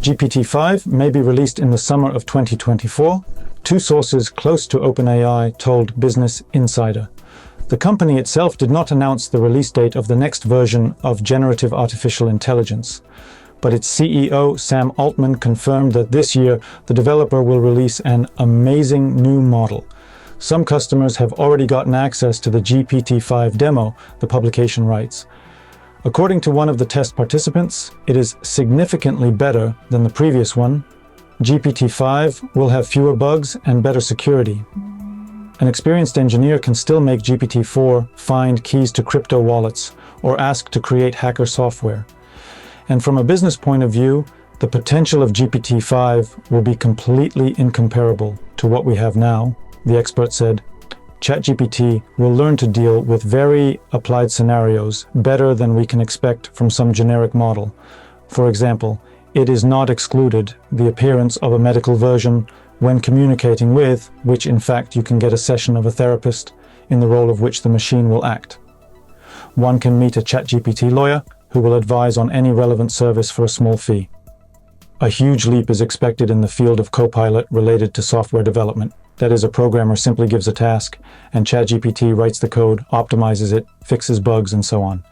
GPT-5 may be released in the summer of 2024, two sources close to OpenAI told Business Insider. The company itself did not announce the release date of the next version of generative artificial intelligence, but its CEO, Sam Altman, confirmed that this year the developer will release an amazing new model. Some customers have already gotten access to the GPT-5 demo, the publication writes. According to one of the test participants, it is significantly better than the previous one. GPT-5 will have fewer bugs and better security. An experienced engineer can still make GPT-4 find keys to crypto wallets or ask to create hacker software. And from a business point of view, the potential of GPT-5 will be completely incomparable to what we have now, the expert said. CHAT GPT will learn to deal with very applied scenarios better than we can expect from some generic model. For example, it is not excluded the appearance of a medical version when communicating with, which in fact you can get a session of a therapist in the role of which the machine will act. One can meet a CHAT GPT lawyer who will advise on any relevant service for a small fee. A huge leap is expected in the field of Copilot related to software development. That is, a programmer simply gives a task, and CHAT GPT writes the code, optimizes it, fixes bugs, and so on.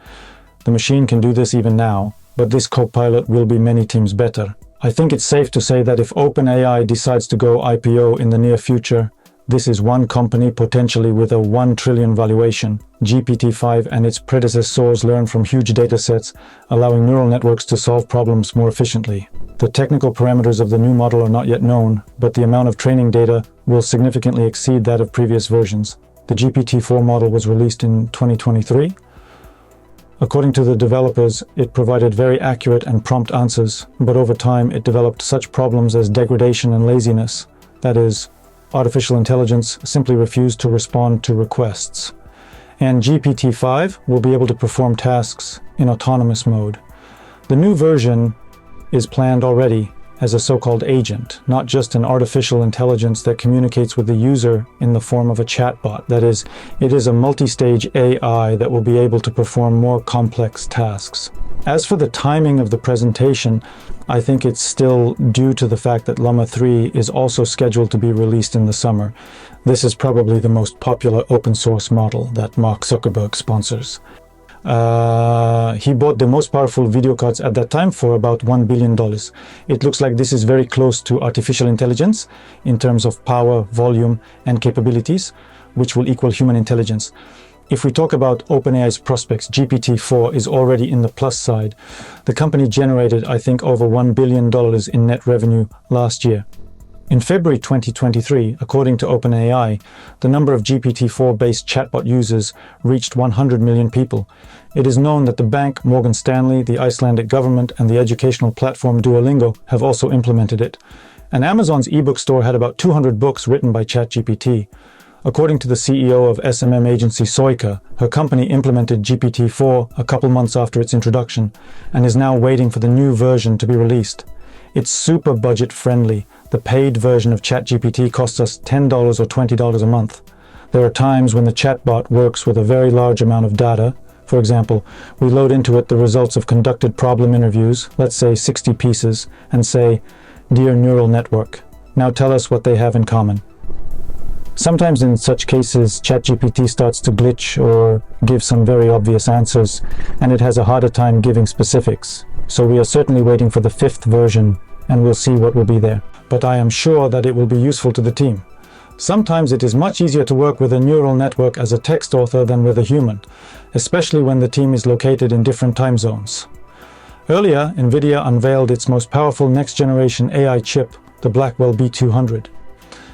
The machine can do this even now, but this Copilot will be many times better. I think it's safe to say that if OpenAI decides to go IPO in the near future, this is one company potentially with a 1 trillion valuation. GPT-5 and its predecessors learn from huge datasets, allowing neural networks to solve problems more efficiently. The technical parameters of the new model are not yet known, but the amount of training data will significantly exceed that of previous versions. The GPT-4 model was released in 2023. According to the developers, it provided very accurate and prompt answers, but over time it developed such problems as degradation and laziness. That is, artificial intelligence simply refused to respond to requests. And GPT-5 will be able to perform tasks in autonomous mode. The new version is planned already as a so-called agent, not just an artificial intelligence that communicates with the user in the form of a chatbot. That is, it is a multi-stage AI that will be able to perform more complex tasks. As for the timing of the presentation, I think it's still due to the fact that Llama 3 is also scheduled to be released in the summer. This is probably the most popular open source model that Mark Zuckerberg sponsors. He bought the most powerful video cards at that time for about $1 billion. It looks like this is very close to artificial intelligence in terms of power, volume, and capabilities, which will equal human intelligence. If we talk about OpenAI's prospects, GPT-4 is already in the plus side. The company generated, I think, over $1 billion in net revenue last year. In February 2023, according to OpenAI, the number of GPT-4-based chatbot users reached 100 million people. It is known that the bank Morgan Stanley, the Icelandic government, and the educational platform Duolingo have also implemented it. And Amazon's ebook store had about 200 books written by ChatGPT. According to the CEO of SMM agency Soika, her company implemented GPT-4 a couple months after its introduction and is now waiting for the new version to be released. It's super budget friendly. The paid version of ChatGPT costs us $10 or $20 a month. There are times when the chatbot works with a very large amount of data. For example, we load into it the results of conducted problem interviews, let's say 60 pieces, and say, "Dear neural network, now tell us what they have in common." Sometimes in such cases, ChatGPT starts to glitch or give some very obvious answers, and it has a harder time giving specifics. So we are certainly waiting for the 5th version, and we'll see what will be there. But I am sure that it will be useful to the team. Sometimes it is much easier to work with a neural network as a text author than with a human, especially when the team is located in different time zones. Earlier, NVIDIA unveiled its most powerful next-generation AI chip, the Blackwell B200.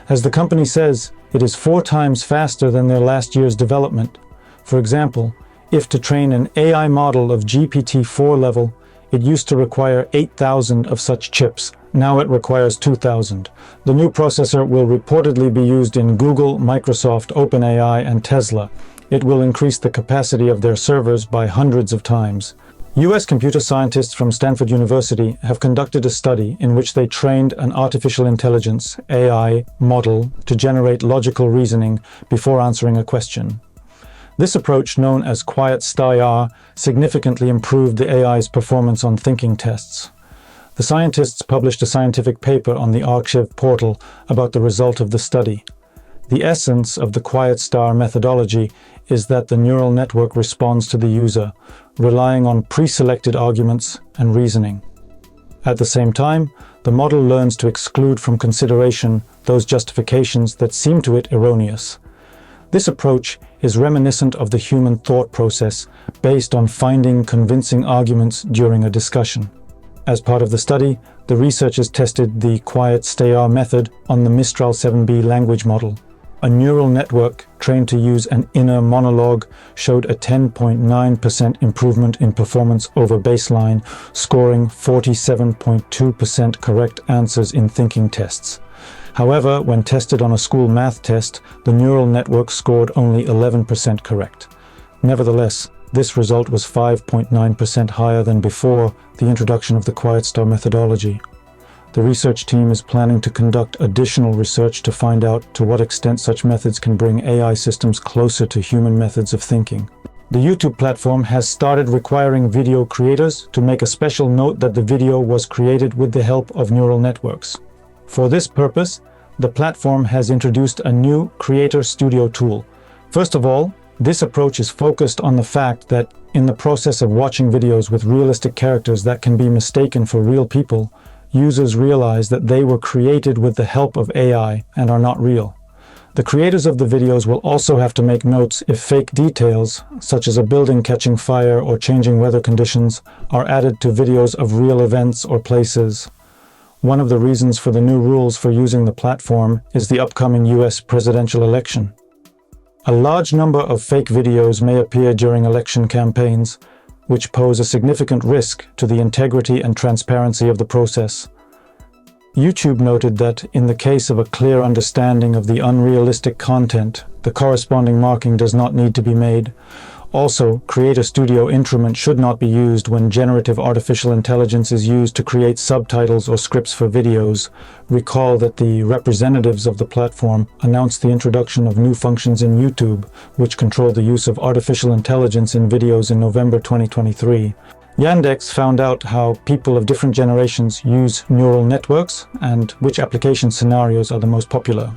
As the company says, it is 4 times faster than their last year's development. For example, if to train an AI model of GPT-4 level, it used to require 8,000 of such chips. Now it requires 2,000. The new processor will reportedly be used in Google, Microsoft, OpenAI, and Tesla. It will increase the capacity of their servers by hundreds of times. US computer scientists from Stanford University have conducted a study in which they trained an artificial intelligence AI model to generate logical reasoning before answering a question. This approach, known as quiet STAR, significantly improved the AI's performance on thinking tests. The scientists published a scientific paper on the Archive portal about the result of the study. The essence of the quiet star methodology is that the neural network responds to the user, relying on pre-selected arguments and reasoning. At the same time, the model learns to exclude from consideration those justifications that seem to it erroneous. This approach is reminiscent of the human thought process based on finding convincing arguments during a discussion. As part of the study, the researchers tested the quiet star method on the Mistral 7B language model. A neural network trained to use an inner monologue showed a 10.9% improvement in performance over baseline, scoring 47.2% correct answers in thinking tests. However, when tested on a school math test, the neural network scored only 11% correct. Nevertheless, this result was 5.9% higher than before the introduction of the quiet star methodology. The research team is planning to conduct additional research to find out to what extent such methods can bring AI systems closer to human methods of thinking. The YouTube platform has started requiring video creators to make a special note that the video was created with the help of neural networks. For this purpose, the platform has introduced a new Creator Studio tool. First of all, this approach is focused on the fact that in the process of watching videos with realistic characters that can be mistaken for real people, users realize that they were created with the help of AI and are not real. The creators of the videos will also have to make notes if fake details, such as a building catching fire or changing weather conditions, are added to videos of real events or places. One of the reasons for the new rules for using the platform is the upcoming US presidential election. A large number of fake videos may appear during election campaigns, which pose a significant risk to the integrity and transparency of the process. YouTube noted that in the case of a clear understanding of the unrealistic content, the corresponding marking does not need to be made. Also, Creator Studio Instrument should not be used when generative artificial intelligence is used to create subtitles or scripts for videos. Recall that the representatives of the platform announced the introduction of new functions in YouTube, which control the use of artificial intelligence in videos in November 2023. Yandex found out how people of different generations use neural networks and which application scenarios are the most popular.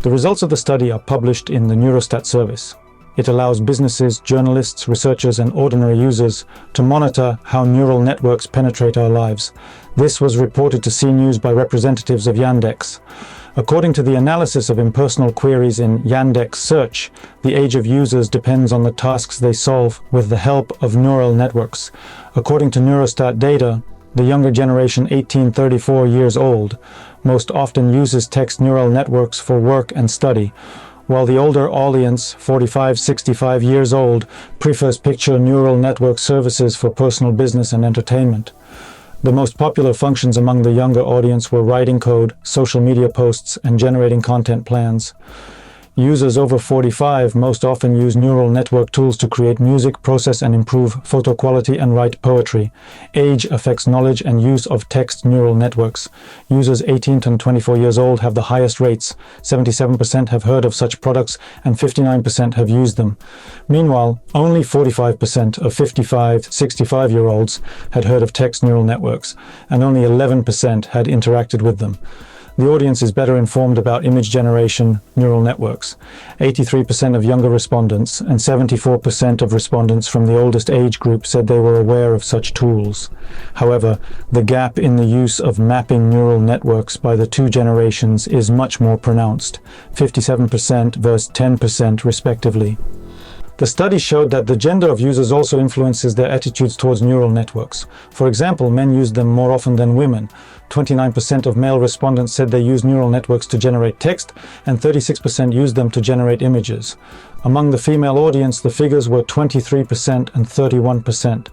The results of the study are published in the Neurostat service. It allows businesses, journalists, researchers, and ordinary users to monitor how neural networks penetrate our lives. This was reported to CNews by representatives of Yandex. According to the analysis of impersonal queries in Yandex Search, the age of users depends on the tasks they solve with the help of neural networks. According to Neurostat data, the younger generation 18-34 years old most often uses text neural networks for work and study, while the older audience, 45-65 years old, prefers picture neural network services for personal business and entertainment. The most popular functions among the younger audience were writing code, social media posts, and generating content plans. Users over 45 most often use neural network tools to create music, process and improve photo quality, and write poetry. Age affects knowledge and use of text neural networks. Users 18 to 24 years old have the highest rates. 77% have heard of such products and 59% have used them. Meanwhile, only 45% of 55-65-year-olds had heard of text neural networks, and only 11% had interacted with them. The audience is better informed about image generation neural networks. 83% of younger respondents and 74% of respondents from the oldest age group said they were aware of such tools. However, the gap in the use of mapping neural networks by the two generations is much more pronounced, 57% versus 10% respectively. The study showed that the gender of users also influences their attitudes towards neural networks. For example, men use them more often than women. 29% of male respondents said they use neural networks to generate text, and 36% use them to generate images. Among the female audience, the figures were 23% and 31%.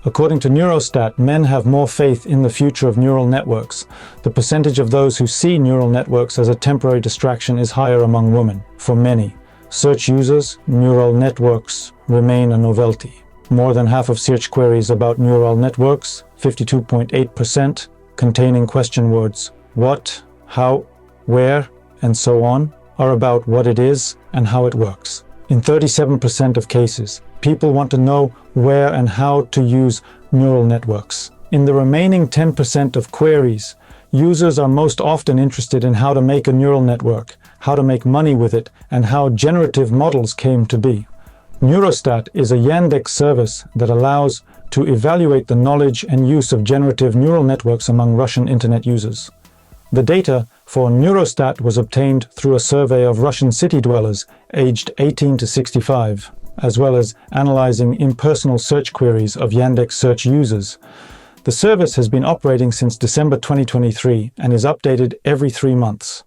According to Neurostat, men have more faith in the future of neural networks. The percentage of those who see neural networks as a temporary distraction is higher among women. For many search users, neural networks remain a novelty. More than half of search queries about neural networks, 52.8%, containing question words what, how, where, and so on, are about what it is and how it works. In 37% of cases, people want to know where and how to use neural networks. In the remaining 10% of queries, users are most often interested in how to make a neural network, how to make money with it, and how generative models came to be. Neurostat is a Yandex service that allows to evaluate the knowledge and use of generative neural networks among Russian internet users. The data for Neurostat was obtained through a survey of Russian city dwellers aged 18 to 65, as well as analyzing impersonal search queries of Yandex search users. The service has been operating since December 2023 and is updated every 3 months.